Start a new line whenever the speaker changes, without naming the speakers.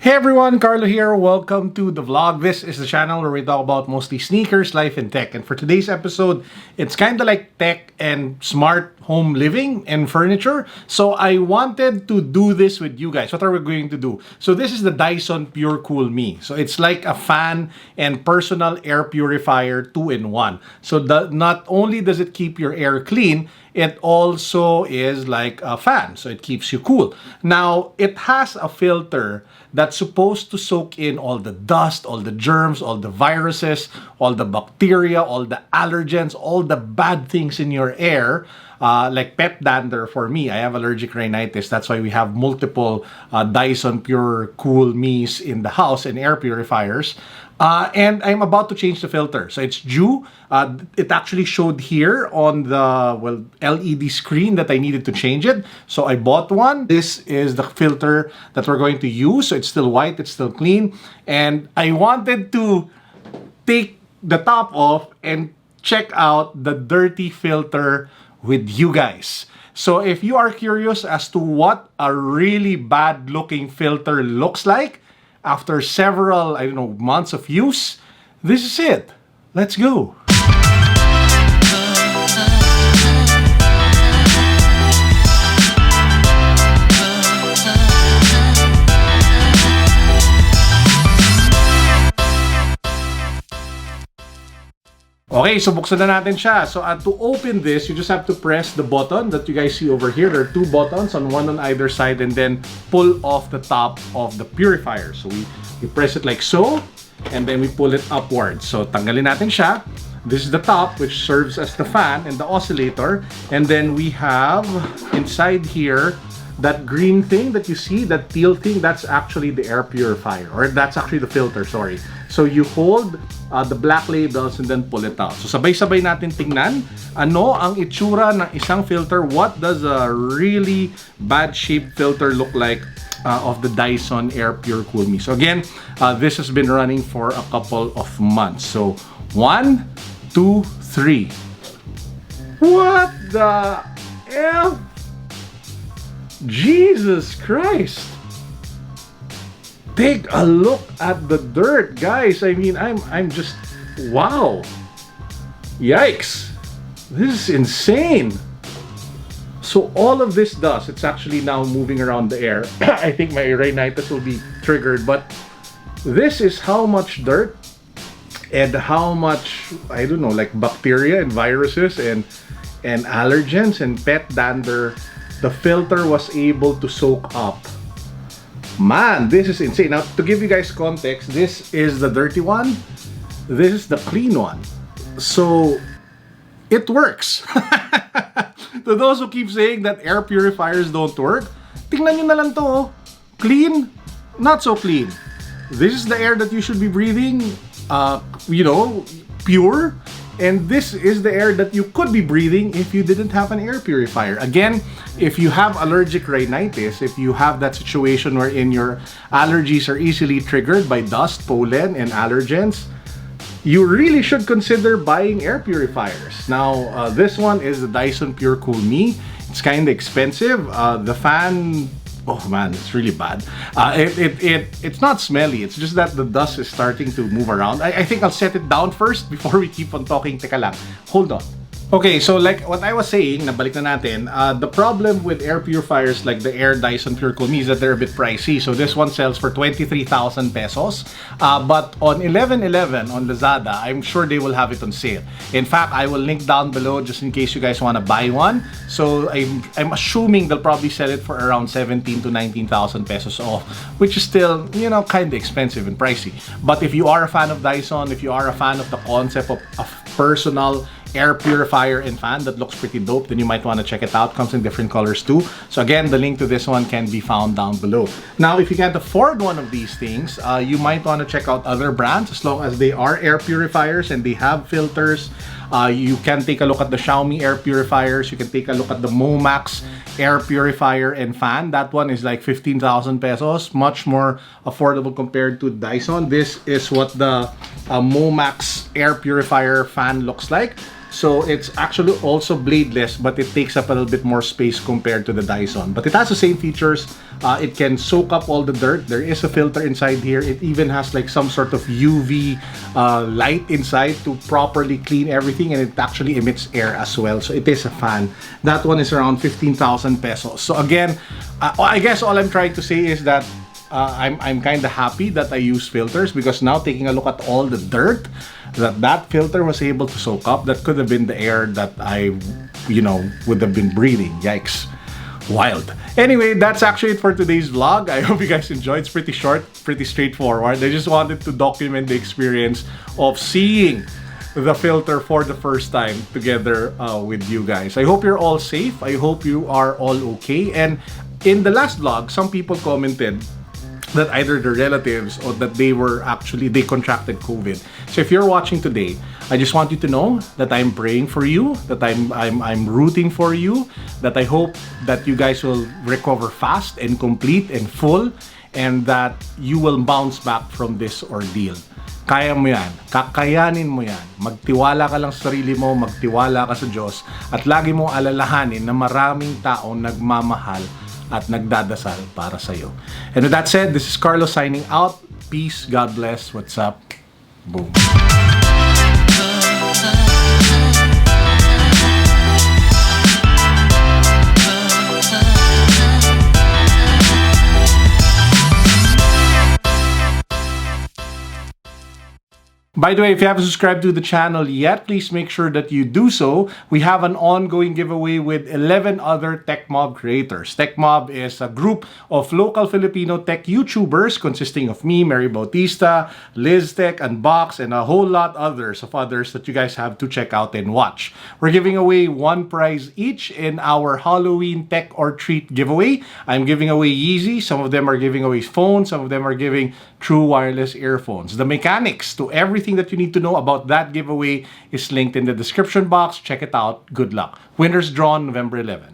Hey everyone, Carlo here. Welcome to the vlog. This is the channel where we talk about mostly sneakers, life, and tech. And for today's episode, it's kind of like tech and smart home living and furniture. So I wanted to do this with you guys. What are we going to do? So this is the Dyson Pure Cool Me. So it's like a fan and personal air purifier 2-in-1. So not only does it keep your air clean, it also is like a fan, so it keeps you cool. Now, it has a filter that's supposed to soak in all the dust, all the germs, all the viruses, all the bacteria, all the allergens, all the bad things in your air. Like pet dander for me, I have allergic rhinitis. That's why we have multiple Dyson Pure Cool Me's in the house and air purifiers. And I'm about to change the filter. So it's due. It actually showed here on the LED screen that I needed to change it. So I bought one. This is the filter that we're going to use. So it's still white, it's still clean. And I wanted to take the top off and check out the dirty filter with you guys. So if you are curious as to what a really bad looking filter looks like, after several, months of use, this is it. Let's go. Okay, so buksan na natin siya. So to open this, you just have to press the button that you guys see over here. There are two buttons, one on either side, and then pull off the top of the purifier. So we press it like so, and then we pull it upwards. So tanggalin natin siya. This is the top, which serves as the fan and the oscillator. And then we have inside here, that green thing that you see, that teal thing, that's actually the air purifier, or that's actually the filter, sorry. So you hold the black labels and then pull it out. So sabay-sabay natin tingnan ano ang itsura ng isang filter. What does a really bad shaped filter look like of the Dyson Air Pure Cool Me? So again, this has been running for a couple of months. So 1, 2, 3. What the F? Jesus Christ! Take a look at the dirt, guys. I mean, I'm just, wow. Yikes. This is insane. So all of this dust, it's actually now moving around the air. I think my rhinitis will be triggered, but this is how much dirt and how much, like bacteria and viruses and allergens and pet dander the filter was able to soak up. Man, this is insane. Now, to give you guys context, this is the dirty one. This is the clean one. So, it works. To those who keep saying that air purifiers don't work, tingnan nyo na lang to. Clean, not so clean. This is the air that you should be breathing, pure. And this is the air that you could be breathing if you didn't have an air purifier. Again, if you have allergic rhinitis, if you have that situation wherein your allergies are easily triggered by dust, pollen, and allergens, you really should consider buying air purifiers. Now, this one is the Dyson Pure Cool Me. It's kind of expensive. The fan, oh man, it's really bad. It's not smelly. It's just that the dust is starting to move around. I think I'll set it down first before we keep on talking. Teka lang. Hold on. Okay, so like what I was saying, nabalik na natin, the problem with air purifiers like the Air Dyson Pure Cool Me is that they're a bit pricey. So this one sells for 23,000 pesos. But on 11/11 on Lazada, I'm sure they will have it on sale. In fact, I will link down below just in case you guys want to buy one. So I'm assuming they'll probably sell it for around 17,000 to 19,000 pesos off, which is still, kind of expensive and pricey. But if you are a fan of Dyson, if you are a fan of the concept of personal air purifier and fan that looks pretty dope, then you might want to check it out. Comes in different colors too. So again, the link to this one can be found down below. Now, if you can't afford one of these things, you might want to check out other brands as long as they are air purifiers and they have filters. You can take a look at the Xiaomi air purifiers. You can take a look at the Momax air purifier and fan. That one is like 15,000 pesos, much more affordable compared to Dyson. This is what the Momax air purifier fan looks like. So it's actually also bladeless, but it takes up a little bit more space compared to the Dyson. But it has the same features. It can soak up all the dirt. There is a filter inside here. It even has like some sort of UV light inside to properly clean everything, and it actually emits air as well. So it is a fan. That one is around 15,000 pesos. So again, I guess all I'm trying to say is that I'm kind of happy that I use filters, because now taking a look at all the dirt that filter was able to soak up, that could have been the air that I, would have been breathing. Yikes. Wild. Anyway, that's actually it for today's vlog. I hope you guys enjoyed. It's pretty short, pretty straightforward. I just wanted to document the experience of seeing the filter for the first time together with you guys. I hope you're all safe. I hope you are all okay. And in the last vlog, some people commented that either their relatives or that they contracted COVID. So if you're watching today, I just want you to know that I'm praying for you, that I'm rooting for you, that I hope that you guys will recover fast and complete and full, and that you will bounce back from this ordeal. Kaya mo yan. Kakayanin mo yan. Magtiwala ka lang sa sarili mo, magtiwala ka sa Diyos, at lagi mong alalahanin na maraming taong nagmamahal at nagdadasal para sa iyo. And with that said, this is Carlo signing out. Peace, God bless, what's up, boom. By the way, if you haven't subscribed to the channel yet, please make sure that you do so. We have an ongoing giveaway with 11 other TechMob creators. TechMob is a group of local Filipino tech YouTubers consisting of me, Mary Bautista, Liz Tech, Unbox, and a whole lot others that you guys have to check out and watch. We're giving away one prize each in our Halloween Tech or Treat giveaway. I'm giving away Yeezy. Some of them are giving away phones. Some of them are giving true wireless earphones. The mechanics to everything that you need to know about that giveaway is linked in the description box. Check it out. Good luck. Winners drawn November 11.